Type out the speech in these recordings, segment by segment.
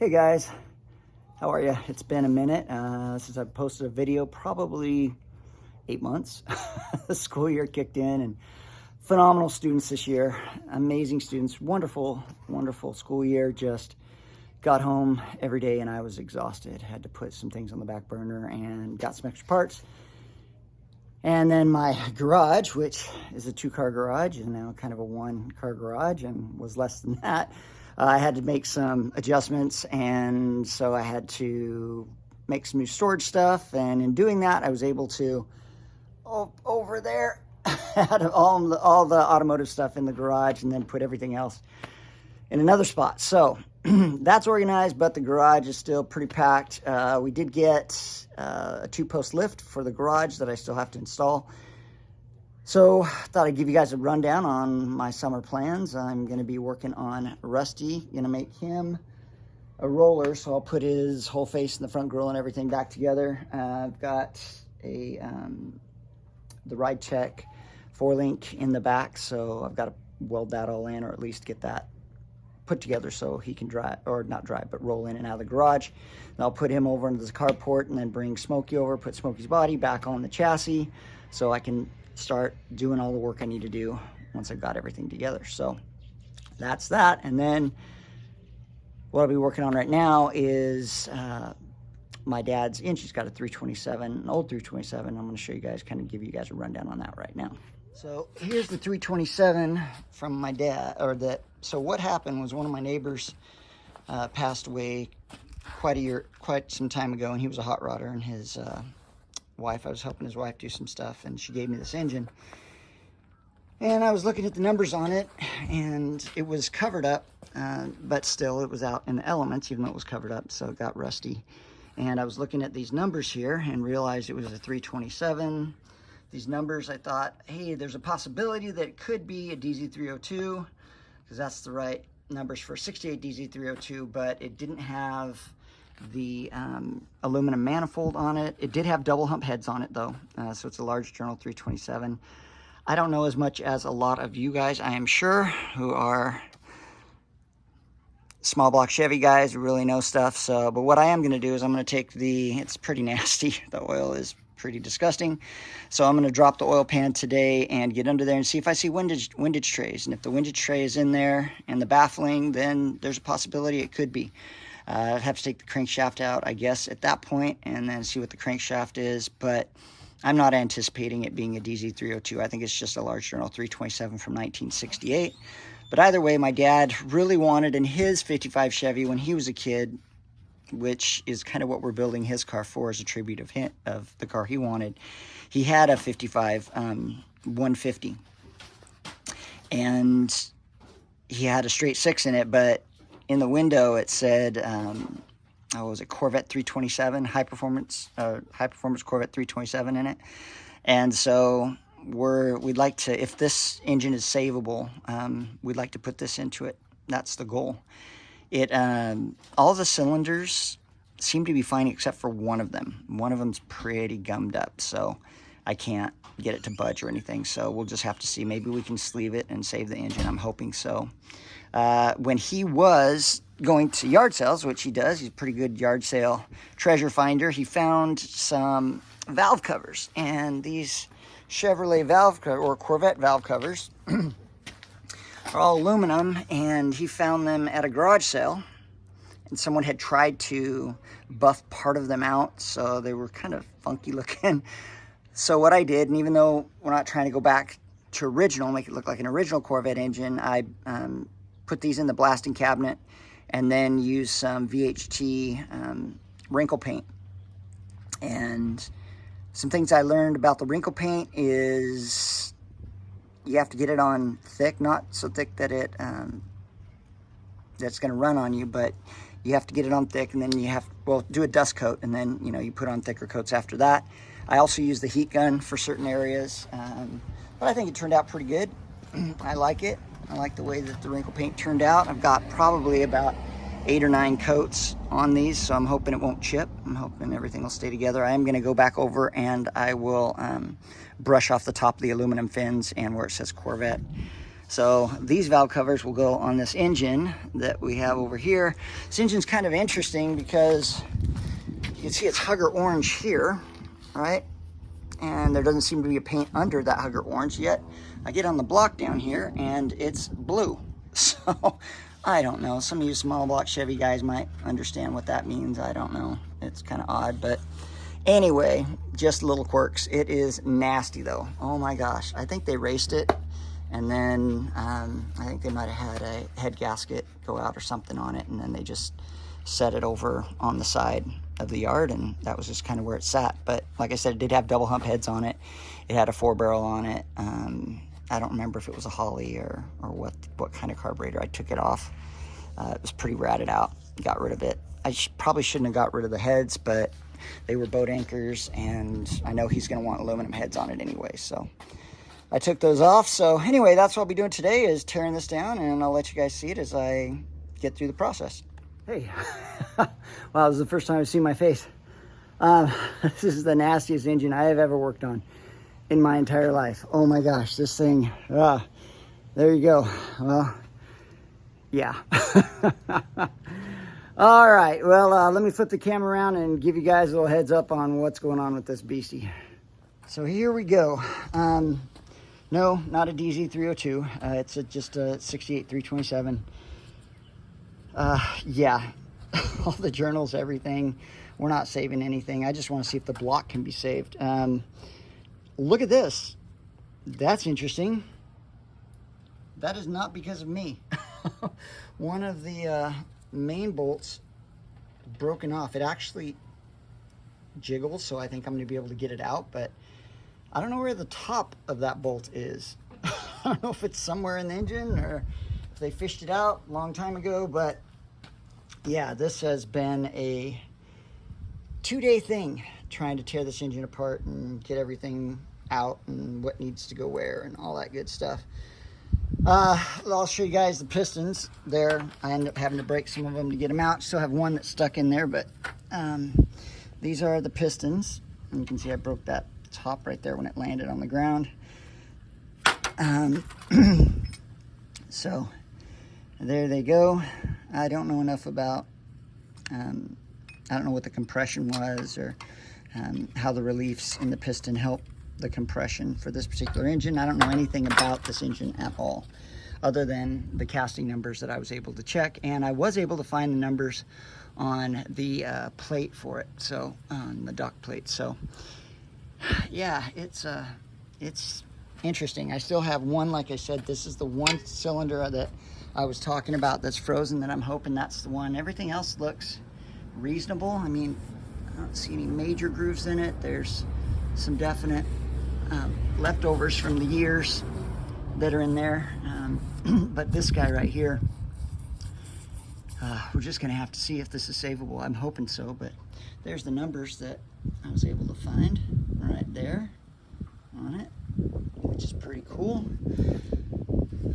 Hey guys, how are you? It's been a minute since I posted a video, probably 8 months. The school year kicked in and phenomenal students this year, amazing students, wonderful, wonderful school year. Just got home every day and I was exhausted. Had to put some things on the back burner and got some extra parts. And then my garage, which is a 2-car garage, is now kind of a 1-car garage and was less than that. I had to make some adjustments, and so I had to make some new storage stuff. And in doing that, I was able to, over there, had all the automotive stuff in the garage and then put everything else in another spot. So that's organized, but the garage is still pretty packed. We did get a 2-post lift for the garage that I still have to install. So thought I'd give you guys a rundown on my summer plans. I'm going to be working on Rusty, going to make him a roller. So I'll put his whole face and the front grill and everything back together. I've got the Ride Check 4-link in the back. So I've got to weld that all in, or at least get that put together so he can drive, or not drive, but roll in and out of the garage. And I'll put him over into the carport and then bring Smokey over, put Smokey's body back on the chassis so I can start doing all the work I need to do once I've got everything together. So that's that. And then what I'll be working on right now is my dad's inch. He's got a 327, an old 327. I'm going to show you guys, kind of give you guys a rundown on that right now. So here's the 327 from my dad, so what happened was one of my neighbors passed away quite some time ago, and he was a hot rodder, and his wife, I was helping his wife do some stuff, and she gave me this engine. And I was looking at the numbers on it, and it was covered up, but still it was out in the elements, even though it was covered up, so it got rusty. And I was looking at these numbers here and realized it was a 327. These numbers, I thought, hey, there's a possibility that it could be a DZ302, because that's the right numbers for 68 DZ302, but it didn't have the aluminum manifold on it. It did have double hump heads on it though, so it's a large journal 327. I don't know as much as a lot of you guys, I am sure, who are small block Chevy guys who really know stuff. So, but what I am going to do is I'm going to take it's pretty nasty. The oil is pretty disgusting. So I'm going to drop the oil pan today and get under there and see if I see windage trays. And if the windage tray is in there and the baffling, then there's a possibility it could be. I'd have to take the crankshaft out, I guess, at that point, and then see what the crankshaft is. But I'm not anticipating it being a DZ302. I think it's just a large journal 327 from 1968. But either way, my dad really wanted in his 55 Chevy when he was a kid, which is kind of what we're building his car for as a tribute of the car he wanted. He had a 55 150, and he had a straight 6 in it, but in the window it said, was it Corvette 327, high performance Corvette 327 in it. And so we'd like to, if this engine is savable, we'd like to put this into it. That's the goal. All the cylinders seem to be fine except for one of them. One of them's pretty gummed up, so I can't get it to budge or anything. So we'll just have to see. Maybe we can sleeve it and save the engine. I'm hoping so. When he was going to yard sales, which he does, he's a pretty good yard sale treasure finder, he found some valve covers. And these Chevrolet or Corvette valve covers are all aluminum, and he found them at a garage sale, and someone had tried to buff part of them out, so they were kind of funky looking. So what I did, and even though we're not trying to go back to original, make it look like an original Corvette engine, I put these in the blasting cabinet and then use some VHT wrinkle paint. And some things I learned about the wrinkle paint is you have to get it on thick, not so thick that that's going to run on you, but you have to get it on thick, and then you have, do a dust coat, and then, you put on thicker coats after that. I also use the heat gun for certain areas, but I think it turned out pretty good. I like it. I like the way that the wrinkle paint turned out. I've got probably about 8 or 9 coats on these, so I'm hoping it won't chip. I'm hoping everything will stay together. I am going to go back over and I will brush off the top of the aluminum fins and where it says Corvette. So these valve covers will go on this engine that we have over here. This engine's kind of interesting because you can see it's Hugger orange here, right? And there doesn't seem to be a paint under that Hugger orange yet. I get on the block down here and it's blue. So I don't know. Some of you small block Chevy guys might understand what that means. I don't know. It's kind of odd, but anyway, just little quirks. It is nasty though. Oh my gosh. I think they raced it, and then I think they might have had a head gasket go out or something on it, and then they just set it over on the side of the yard, and that was just kind of where it sat. But like I said, it did have double hump heads on it. It had a 4-barrel on it. I don't remember if it was a Holly or what kind of carburetor. I took it off. It was pretty ratted out. Got rid of it. I probably shouldn't have got rid of the heads, but they were boat anchors, and I know he's going to want aluminum heads on it anyway, so I took those off. So anyway, that's what I'll be doing today, is tearing this down, and I'll let you guys see it as I get through the process. Hey, wow, this is the first time I've seen my face. This is the nastiest engine I have ever worked on in my entire life. Oh my gosh, this thing, there you go. Well, yeah. All right, well, let me flip the camera around and give you guys a little heads up on what's going on with this beastie. So here we go. No, not a DZ302. It's just a 68 327. Yeah, all the journals, everything. We're not saving anything. I just want to see if the block can be saved. Look at this. That's interesting. That is not because of me. One of the main bolts broken off. It actually jiggles, so I think I'm going to be able to get it out, but I don't know where the top of that bolt is. I don't know if it's somewhere in the engine or if they fished it out a long time ago, but yeah, this has been a 2-day thing trying to tear this engine apart and get everything out and what needs to go where and all that good stuff. I'll show you guys the pistons there. I ended up having to break some of them to get them out. Still have one that's stuck in there, but these are the pistons. And you can see I broke that top right there when it landed on the ground. So there they go. I don't know enough about, I don't know what the compression was or how the reliefs in the piston help the compression for this particular engine. I don't know anything about this engine at all, other than the casting numbers that I was able to check, and I was able to find the numbers on the plate for it, so on the dock plate. So yeah, it's interesting. I still have one, like I said, this is the one cylinder that I was talking about that's frozen, that I'm hoping that's the one. Everything else looks reasonable. I mean, I don't see any major grooves in it. There's some definite leftovers from the years that are in there, but this guy right here, we're just gonna have to see if this is savable. I'm hoping so, but there's the numbers that I was able to find right there on it, which is pretty cool.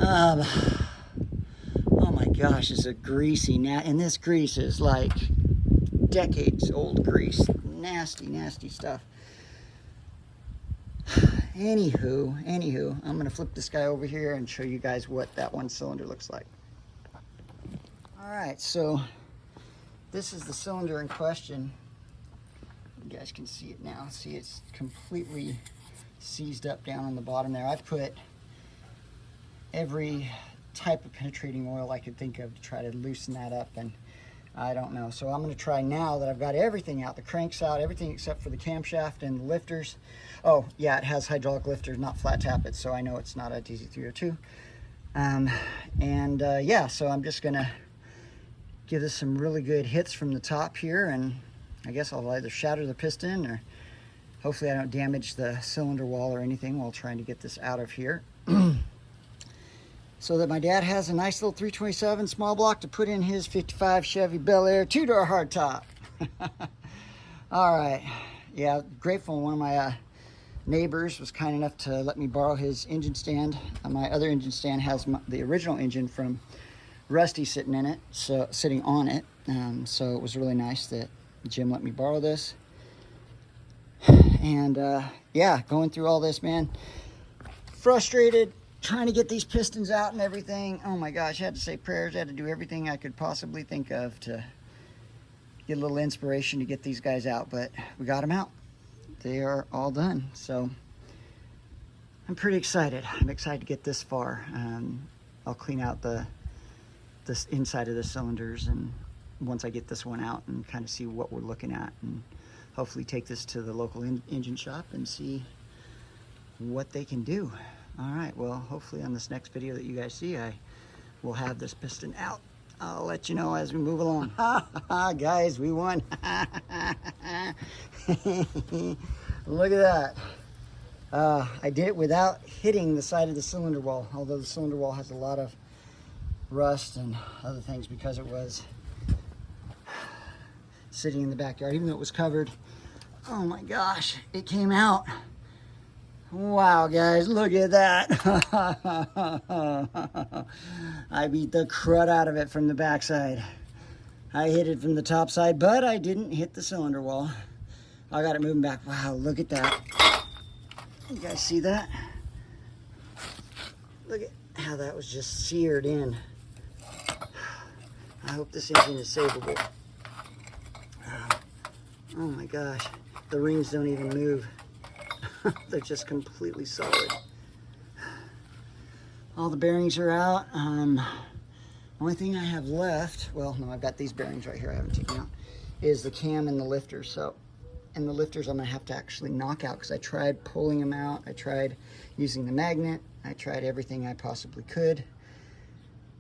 Oh my gosh, it's a greasy, and this grease is like decades old grease. Nasty, nasty stuff. Anywho, I'm gonna flip this guy over here and show you guys what that one cylinder looks like. All right, so this is the cylinder in question. You guys can see it now. See, it's completely seized up down on the bottom there. I've put every type of penetrating oil I could think of to try to loosen that up, and I don't know. So I'm going to try, now that I've got everything out, the cranks out, everything except for the camshaft and the lifters. Oh yeah, it has hydraulic lifters, not flat tappets, so I know it's not a DZ302. Yeah, so I'm just going to give this some really good hits from the top here, and I guess I'll either shatter the piston or hopefully I don't damage the cylinder wall or anything while trying to get this out of here. So that my dad has a nice little 327 small block to put in his 55 Chevy Bel Air 2-door hardtop. All right, yeah, grateful. One of my neighbors was kind enough to let me borrow his engine stand. My other engine stand has the original engine from Rusty sitting in it, so sitting on it. So it was really nice that Jim let me borrow this. And yeah, going through all this, man, frustrated, trying to get these pistons out and everything. Oh my gosh, I had to say prayers. I had to do everything I could possibly think of to get a little inspiration to get these guys out, but we got them out. They are all done. So I'm pretty excited. I'm excited to get this far. I'll clean out this inside of the cylinders, and once I get this one out and kind of see what we're looking at, and hopefully take this to the local engine shop and see what they can do. All right, well, hopefully on this next video that you guys see, I will have this piston out. I'll let you know as we move along. Guys, we won. Look at that. I did it without hitting the side of the cylinder wall, although the cylinder wall has a lot of rust and other things because it was sitting in the backyard, even though it was covered. Oh my gosh, it came out. Wow, guys, look at that. I beat the crud out of it from the backside. I hit it from the top side, but I didn't hit the cylinder wall. I got it moving back. Wow, look at that. You guys see that? Look at how that was just seared in. I hope this engine is savable. Oh my gosh, the rings don't even move. They're just completely solid. All the bearings are out. Only thing I have left, well, no, I've got these bearings right here I haven't taken out, is the cam and the lifters. So, and the lifters I'm gonna have to actually knock out because I tried pulling them out. I tried using the magnet. I tried everything I possibly could.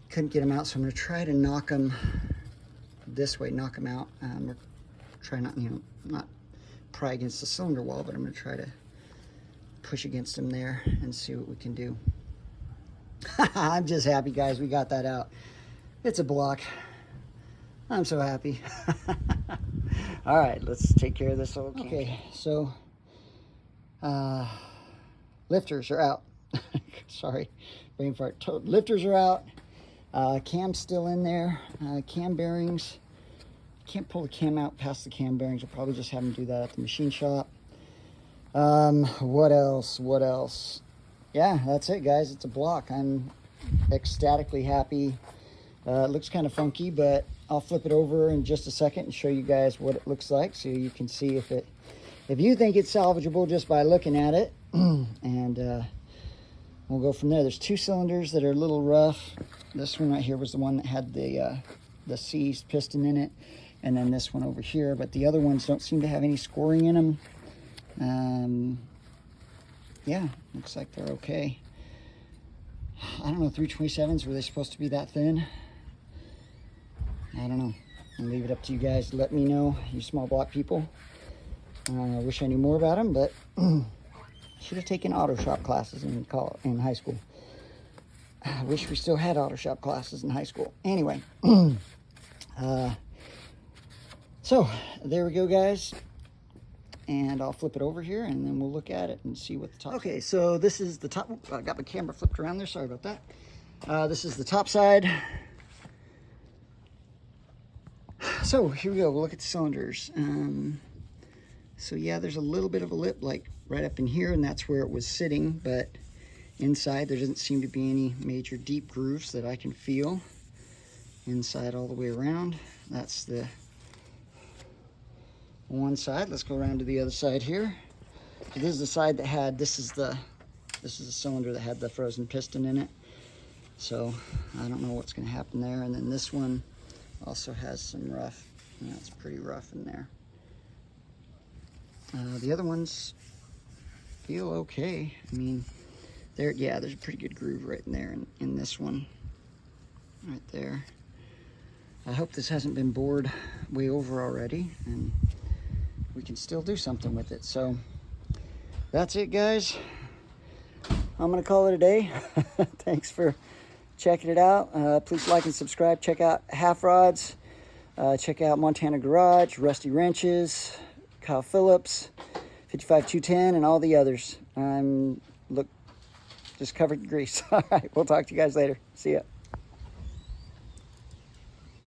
Couldn't get them out, so I'm gonna try to knock them this way, knock them out. Or try not, not pry against the cylinder wall, but I'm gonna try to push against them there and see what we can do. I'm just happy, guys, we got that out. It's a block. I'm so happy. All right, let's take care of this. Okay, so lifters are out. Sorry, brain fart. Lifters are out. Cam's still in there. Cam bearings. Can't pull the cam out past the cam bearings. I'll probably just have them do that at the machine shop. What else? Yeah, that's it, guys. It's a block. I'm ecstatically happy. It looks kind of funky, but I'll flip it over in just a second and show you guys what it looks like, so you can see if you think it's salvageable just by looking at it. And we'll go from there. There's two cylinders that are a little rough. This one right here was the one that had the seized piston in it, and then this one over here. But the other ones don't seem to have any scoring in them. Yeah, looks like they're okay. I don't know, 327s, were they supposed to be that thin? I don't know. I'll leave it up to you guys to let me know, you small block people. I wish I knew more about them, but should have taken auto shop classes in high school. I wish we still had auto shop classes in high school. Anyway, so there we go, guys. And I'll flip it over here, and then we'll look at it and see what the top. Okay, so this is the top. I got my camera flipped around there. Sorry about that. This is the top side. So here we go. We'll look at the cylinders. So yeah, there's a little bit of a lip, like right up in here, and that's where it was sitting. But inside, there doesn't seem to be any major deep grooves that I can feel. Inside all the way around. That's the one side. Let's go around to the other side here. So this is the side that had, this is the cylinder that had the frozen piston in it. So I don't know what's going to happen there. And then this one also has some rough, it's pretty rough in there. The other ones feel okay. I mean, there's a pretty good groove right in there in this one, right there. I hope this hasn't been bored way over already, and we can still do something with it. So that's it, guys. I'm gonna call it a day. Thanks for checking it out. Please like and subscribe. Check out Half Rods. Check out Montana Garage, Rusty Wrenches, Kyle Phillips, 55 TwoTen, and all the others. Look, just covered in grease. All right, we'll talk to you guys later. See ya.